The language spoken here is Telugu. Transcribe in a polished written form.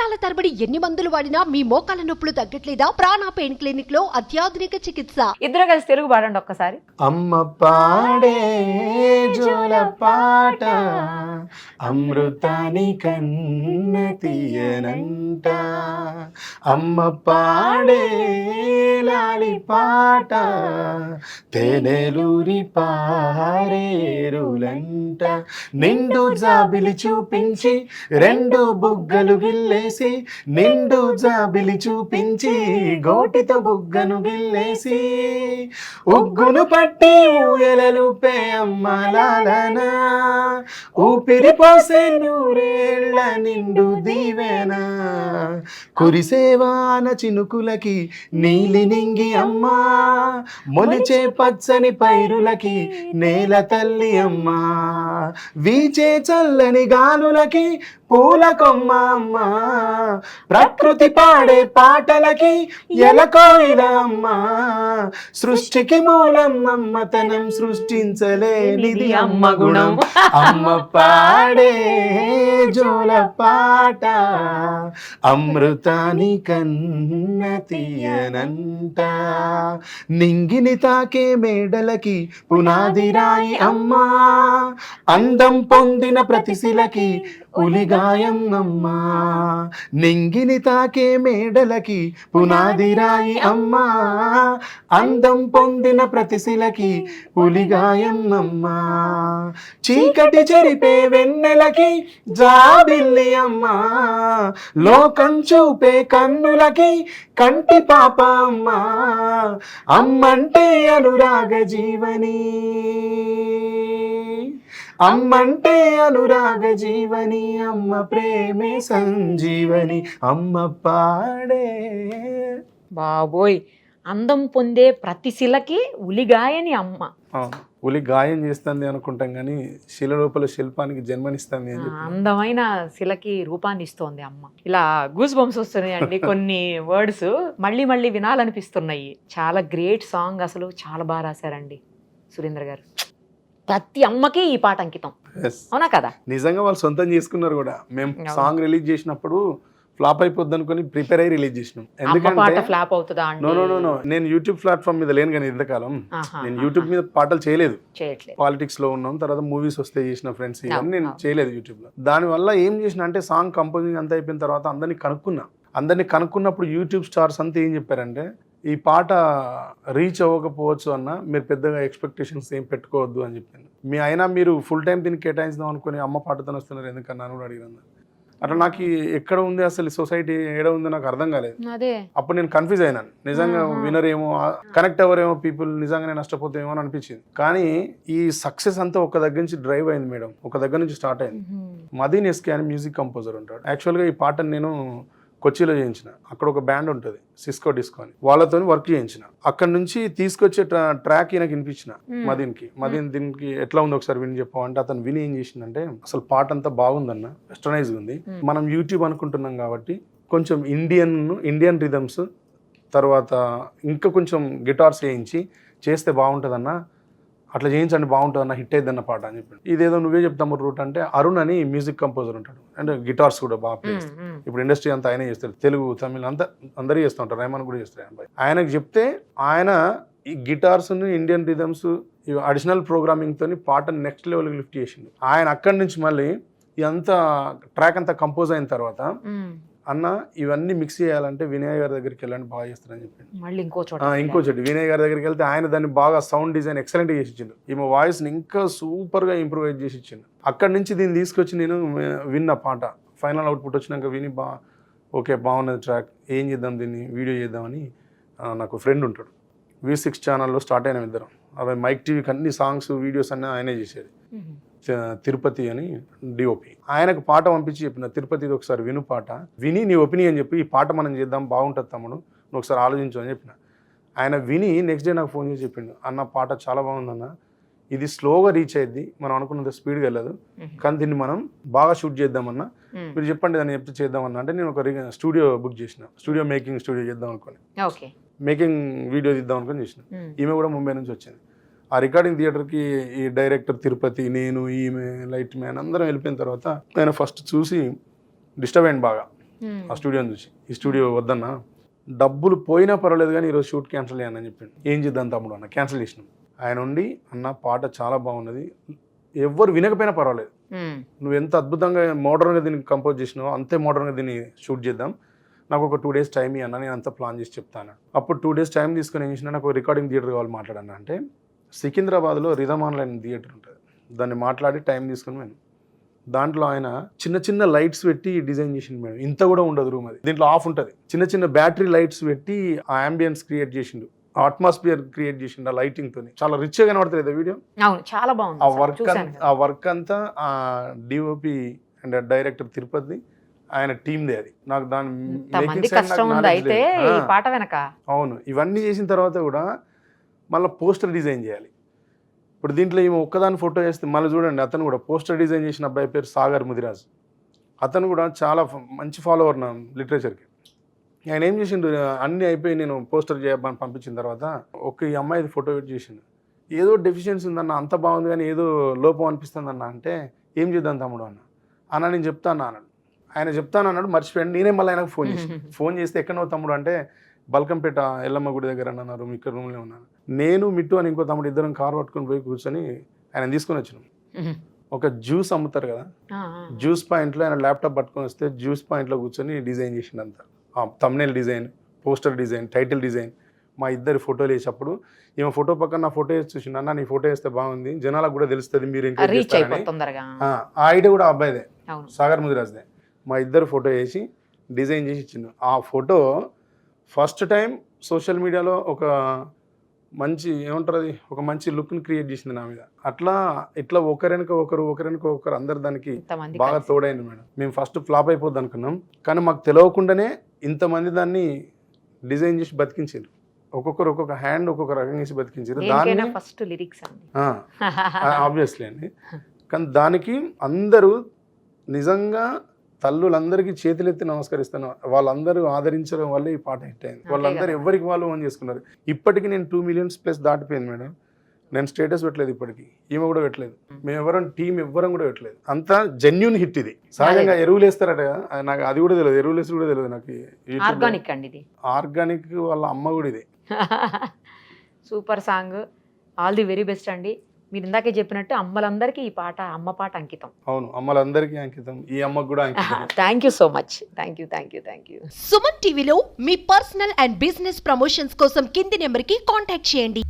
సంవత్సరాల తరబడి ఎన్ని మందులు వాడినా మీ మోకాల నొప్పులు తగ్గట్లేదా? ప్రాణ పెయిన్ క్లినిక్ లో అత్యాధునిక చికిత్స. ఇద్దరు కలిసి తెలుగు పాడండి ఒక్కసారి. అమ్మ పాడే జోల పాట అమృతాని కన్న తీయనంట, అమ్మ పాడే లాలి పాట తేనెలూరి పారేరులంట. నిండు జాబిలి చూపించి రెండు బుగ్గలు గిల్లేసి, నిండు జాబిలి చూపించి గోటితో బుగ్గను గిల్లేసి, ఉగ్గును పట్టి ఊయలలుపే అమ్మ లాలన, ఊపిరి పోసే నూరేళ్ల నిండు దీవెన, కురిసేవాన చినుకులకి నీలి నింగి అమ్మ, మొలిచే పచ్చని పైరులకి నేల తల్లి అమ్మ, వీచే చల్లని గాలులకి పూల కొమ్మ అమ్మ, ప్రకృతి పాడే పాటలకి ఎలకోయిల అమ్మ, సృష్టికి మూలం అమ్మతనం సృష్టించలేనిది అమ్మ గుణం. అమ్మ పాడే జోల పాట అమృతాని కన్న తీయనంట, నింగిని తాకే మేడలకి పునాది రాయి అమ్మ, అందం పొందిన ప్రతిశిలకి ఉలిగాయం అమ్మ, నింగిని తాకే మేడలకి పునాది రాయి అమ్మ, అందం పొందిన ప్రతిశిలకి ఉలిగాయం అమ్మ, చీకటి చెరిపే వెన్నెలకి జాబిల్లి అమ్మ, లోకం చూపే కన్నులకి కంటి పాప అమ్మ, అమ్మంటే అనురాగ జీవని, అమ్మంటే అనురాగ జీవని, అమ్మ ప్రేమే సంజీవని, అమ్మ పాడే. బాబోయ్, అందం పొందే ప్రతి శిలకి ఉలిగాయని అమ్మ. ఉలి గాయం చేస్తుంది అనుకుంటాం కానీ శిల లోపల శిల్పానికి జన్మనిస్తుంది అని చెప్పి అందమైన శిలకి రూపాన్ని ఇస్తోంది అమ్మ. ఇలా గూస్ బంప్స్ వస్తున్నాయండి కొన్ని వర్డ్స్ మళ్ళీ మళ్ళీ వినాలనిపిస్తున్నాయి. చాలా గ్రేట్ సాంగ్, అసలు చాలా బాగా రాశారండి సురేంద్ర గారు. ప్రతి అమ్మకి ఈ పాట అంకితం, అవునా కదా? నిజంగా వాళ్ళు సొంతం చేసుకున్నారు కూడా. మేము సాంగ్ రిలీజ్ చేసినప్పుడు ఫ్లాప్ అయిపోద్ది అనుకుని ప్రిపేర్ అయ్యి రిలీజ్ చేసినాం. ఎందుకంటే ఫ్లాప్ అవుతుందా? నో, నేను యూట్యూబ్ ప్లాట్ఫామ్ మీద లేను కానీ ఇంతకాలం నేను యూట్యూబ్ మీద పాటలు చేయలేదు. పాలిటిక్స్ లో ఉన్నాం, తర్వాత మూవీస్ వస్తే చేసిన ఫ్రెండ్స్ ఇవన్నీ నేను చేయలేదు యూట్యూబ్ లో. దాని వల్ల ఏం చేసిన అంటే సాంగ్ కంపోజింగ్ అంతా అయిపోయిన తర్వాత అందరినీ కనుక్కున్నప్పుడు యూట్యూబ్ స్టార్స్ అంతా ఏం చెప్పారంటే, ఈ పాట రీచ్ అవ్వకపోవచ్చు అన్న, మీరు పెద్దగా ఎక్స్పెక్టేషన్స్ ఏం పెట్టుకోవద్దు అని చెప్పింది. అయినా మీరు ఫుల్ టైం దీన్ని కేటాయించుదాం అనుకుని అమ్మ పాటతో వస్తున్నారు ఎందుకన్నా అని కూడా అడిగిన. అట్లా నాకు ఎక్కడ ఉంది అసలు సొసైటీ ఏడ ఉందో నాకు అర్థం కాలేదు. అప్పుడు నేను కన్ఫ్యూజ్ అయినాను. నిజంగా వినర్ ఏమో, కనెక్ట్ అవ్వరేమో పీపుల్, నిజంగానే నష్టపోతామేమో అని అనిపించింది. కానీ ఈ సక్సెస్ అంతా ఒక దగ్గర నుంచి డ్రైవ్ అయింది మేడం, ఒక దగ్గర నుంచి స్టార్ట్ అయింది. మదీన్ ఎస్కే అని మ్యూజిక్ కంపోజర్ ఉంటాడు. యాక్చువల్గా ఈ పాటను నేను కొచ్చిలో చేయించిన. అక్కడ ఒక బ్యాండ్ ఉంటుంది సిస్కో డిస్కో అని, వాళ్ళతో వర్క్ చేయించిన. అక్కడ నుంచి తీసుకొచ్చే ట్రాక్ ఈయనకి వినిపించిన మదీన్ దీనికి ఎట్లా ఉంది ఒకసారి విని చెప్పామంటే, అతను విని ఏం చేసిందంటే, అసలు పాట అంతా బాగుందన్న, వెస్టర్నైజ్ ఉంది. మనం యూట్యూబ్ అనుకుంటున్నాం కాబట్టి కొంచెం ఇండియన్ రిథమ్స్ తర్వాత ఇంకా కొంచెం గిటార్స్ వేయించి చేస్తే బాగుంటుందన్న, అట్లా చేయించండి బాగుంటుందన్న, హిట్ అయిద్దన్న పాట అని చెప్పాడు. ఇదేదో నువ్వే చెప్తాము రూట్ అంటే, అరుణ్ అని మ్యూజిక్ కంపోజర్ ఉంటాడు, అంటే గిటార్స్ కూడా బాగా ప్లే చేస్తాడు. ఇప్పుడు ఇండస్ట్రీ అంతా ఆయనే చేస్తాడు, తెలుగు తమిళ్ అంతా అందరూ చేస్తూ ఉంటారు, రైమాన్ కూడా చేస్తారు. ఆయనకు చెప్తే ఆయన ఈ guitars Indian rhythms additional programming తోని పాట నెక్స్ట్ లెవెల్కి లిఫ్ట్ చేసిండు. ఆయన అక్కడి నుంచి మళ్ళీ ఇదంతా ట్రాక్ అంతా కంపోజ్ అయిన తర్వాత, అన్న ఇవన్నీ మిక్స్ చేయాలంటే వినయ్ గారి దగ్గరికి వెళ్ళండి బాగా చేస్తారని చెప్పింది. మళ్ళీ ఇంకో చోట వినయ్ గారి దగ్గరికి వెళ్తే ఆయన దాన్ని బాగా సౌండ్ డిజైన్ ఎక్సలెంట్ చేసి ఇచ్చిండు. ఈమె వాయిస్ ని ఇంకా సూపర్ గా ఇంప్రూవైజ్ చేసి ఇచ్చిండు. అక్కడి నుంచి దీన్ని తీసుకొచ్చి నేను విన్న పాట ఫైనల్ అవుట్పుట్ వచ్చినాక విని ఓకే బాగున్నది ట్రాక్, ఏం చేద్దాం దీన్ని వీడియో చేద్దామని నాకు ఫ్రెండ్ ఉంటాడు, V6 ఛానల్లో స్టార్ట్ అయిన ఇద్దరం. అవి మైక్ టీవీకి అన్ని సాంగ్స్ వీడియోస్ అన్నీ ఆయనే చేసేది. తిరుపతి అని డిఓపి, ఆయనకు పాట పంపించి చెప్పిన, తిరుపతిది ఒకసారి విను పాట, విని నీ ఒపీనియన్ చెప్పి ఈ పాట మనం చేద్దాం బాగుంటుంది తమ్ముడు, నువ్వు ఒకసారి ఆలోచించు అని చెప్పిన. ఆయన విని నెక్స్ట్ డే నాకు ఫోన్ చేసి చెప్పిండు, అన్న పాట చాలా బాగుందన్న, ఇది స్లోగా రీచ్ అయ్యింది, మనం అనుకున్నంత స్పీడ్గా వెళ్ళదు, కానీ దీన్ని మనం బాగా షూట్ చేద్దామన్నా, మీరు చెప్పండి దాన్ని చెప్తే చేద్దామన్నా. అంటే నేను ఒక స్టూడియో బుక్ చేసిన, మేకింగ్ స్టూడియో చేద్దాం అనుకోని, మేకింగ్ వీడియో తీద్దాం అనుకుని చేసిన. ఈమె కూడా ముంబై నుంచి వచ్చింది. ఆ రికార్డింగ్ థియేటర్కి ఈ డైరెక్టర్ తిరుపతి, నేను, ఈమె, లైట్ మ్యాన్ అందరం వెళ్ళిపోయిన తర్వాత ఆయన ఫస్ట్ చూసి డిస్టర్బ్ అయ్యింది బాగా. ఆ స్టూడియోని చూసి ఈ స్టూడియో వద్దన్నా, డబ్బులు పోయినా పర్వాలేదు కానీ ఈరోజు షూట్ క్యాన్సిల్ చేయను అని చెప్పిండు. ఏం చేద్దాం తమ్ముడు అన్న, క్యాన్సిల్ చేసినాం. ఆయన ఉండి అన్న పాట చాలా బాగున్నది, ఎవ్వరు వినకపోయినా పర్వాలేదు, నువ్వు ఎంత అద్భుతంగా మోడర్న్గా దీన్ని కంపోజ్ చేసినావో అంతే మోడర్న్గా దీన్ని షూట్ చేద్దాం, నాకు ఒక 2 days టైం ఇవ్వన్నా, నేను అంతా ప్లాన్ చేసి చెప్తాను. అప్పుడు 2 days టైం తీసుకొని ఏం చేసినా, నాకు రికార్డింగ్ థియేటర్ కావాలి మాట్లాడన్నా అంటే సికింద్రాబాద్లో రిథమ్ ఆన్లైన్ థియేటర్ ఉంటుంది, దాన్ని మాట్లాడి టైం తీసుకొని మేము దాంట్లో ఆయన చిన్న చిన్న లైట్స్ పెట్టి డిజైన్ చేసిండు మేడం. ఇంత కూడా ఉండదు రూమ్, అది దీంట్లో ఆఫ్ ఉంటుంది, చిన్న చిన్న బ్యాటరీ లైట్స్ పెట్టి ఆ అంబియన్స్ క్రియేట్ చేసిండు, అట్మాస్ఫియర్ క్రియేట్ చేసిండు ఆ లైటింగ్ తోని. చాలా రిచ్ గా కనబడుతుంది వీడియో, చాలా బాగుంది. ఆ వర్క్ అంతా ఆ డిఓపి అండ్ డైరెక్టర్ తిరుపతి ఆయన టీమ్దే. అది నాకు దాని కష్టం ఉంది అయితే ఈ పాట వెనక. అవును, ఇవన్నీ చేసిన తర్వాత కూడా మళ్ళీ పోస్టర్ డిజైన్ చేయాలి. ఇప్పుడు దీంట్లో ఈమె ఒక్కదాని ఫోటో వేస్తే మళ్ళీ చూడండి, అతను కూడా పోస్టర్ డిజైన్ చేసిన అబ్బాయి పేరు సాగర్ ముదిరాజ్, అతను కూడా చాలా మంచి ఫాలోవర్ నా లిటరేచర్కి. ఆయన ఏం చేసిండు, అన్నీ అయిపోయి నేను పోస్టర్ చేయమని పంపించిన తర్వాత ఈ అమ్మాయి ఫోటో పెట్టి చేసిండు. ఏదో డెఫిషియన్సీ ఉందన్న, అంత బాగుంది కానీ ఏదో లోపం అనిపిస్తుంది అన్న అంటే, ఏం చేద్దాం తమ్ముడు అన్న నేను చెప్తాను అన్నాడు. ఆయన చెప్తాను అన్నాడు, మర్చిపోయాడు. నేనే మళ్ళీ ఆయనకు ఫోన్ చేస్తే ఎక్కడో తమ్ముడు అంటే బల్కంపేట ఎల్లమ్మ గుడి దగ్గర అన్నారు, ఇక్కడ రూమ్లో ఉన్నాను. నేను మిట్టు అని ఇంకో తమ్ముడు ఇద్దరం కారు పట్టుకొని పోయి కూర్చొని ఆయన తీసుకొని వచ్చినాం. ఒక జ్యూస్ అమ్ముతారు కదా, జ్యూస్ పాయింట్లో ఆయన ల్యాప్టాప్ పట్టుకొని వస్తే జ్యూస్ పాయింట్లో కూర్చొని డిజైన్ చేసిండంతా, thumbnail design, poster design, title design. మా ఇద్దరి ఫోటోలు వేసేటప్పుడు ఈమె ఫోటో పక్కన నా ఫోటో వేసి చూసిండు, అన్న నీ ఫోటో వేస్తే బాగుంది, జనాలకు కూడా తెలుస్తుంది మీరు ఆ ఐడియా కూడా అబ్బాయిదే, సాగర్ ముదిరాజ్దే. మా ఇద్దరు ఫోటో వేసి డిజైన్ చేసి ఇచ్చిండు. ఆ ఫోటో ఫస్ట్ టైం సోషల్ మీడియాలో ఒక మంచి ఏమంటారు అది, ఒక మంచి లుక్ని క్రియేట్ చేసింది నా మీద. ఇట్లా ఒకరినక ఒకరు అందరు దానికి బాగా తోడైంది మేడం. మేము ఫస్ట్ ఫ్లాప్ అయిపోద్ది అనుకున్నాం, కానీ మాకు తెలియకుండానే ఇంతమంది దాన్ని డిజైన్ చేసి బతికించారు. ఒక్కొక్క హ్యాండ్ ఒక్కొక్క రకంగా చేసి బతికించారు. దాన్ని ఫస్ట్ లిరిక్స్ ఆబ్వియస్లీ అండి. కానీ దానికి అందరూ నిజంగా తల్లులందరికీ చేతులెత్తి నమస్కరిస్తాను, వాళ్ళందరూ ఆదరించడం వల్ల ఈ పాట హిట్ అయింది. వాళ్ళందరూ ఎవరికి వాళ్ళు ఓన్ చేసుకున్నారు. ఇప్పటికీ నేను 2 million+ దాటిపోయింది మేడం. నేను స్టేటస్ పెట్టలేదు, ఇప్పటికీ ఈమె కూడా పెట్టలేదు, మేము ఎవరం టీం ఎవ్వరం కూడా పెట్టలేదు. అంతా జెన్యూన్ హిట్ ఇది. సహజంగా ఎరువులు వేస్తారట, నాకు అది కూడా తెలియదు, ఎరువులు వేసి కూడా తెలియదు నాకు. ఆర్గానిక్ అండి ఇది, ఆర్గానిక్ వాళ్ళ అమ్మ కూడా ఇది. Super song, all the very best అండి. మీరు ఇందాకే చెప్పినట్టు అమ్మలందరికీ ఈ పాట, అమ్మ పాట అంకితం. అవును, అమ్మలందరికీ అంకితం, ఈ అమ్మకు కూడా అంకితం. Thank you so much. Thank you. Suman టీవీలో మీ పర్సనల్ అండ్ బిజినెస్ ప్రమోషన్స్ కోసం కింది నెంబర్కి కాంటాక్ట్ చేయండి.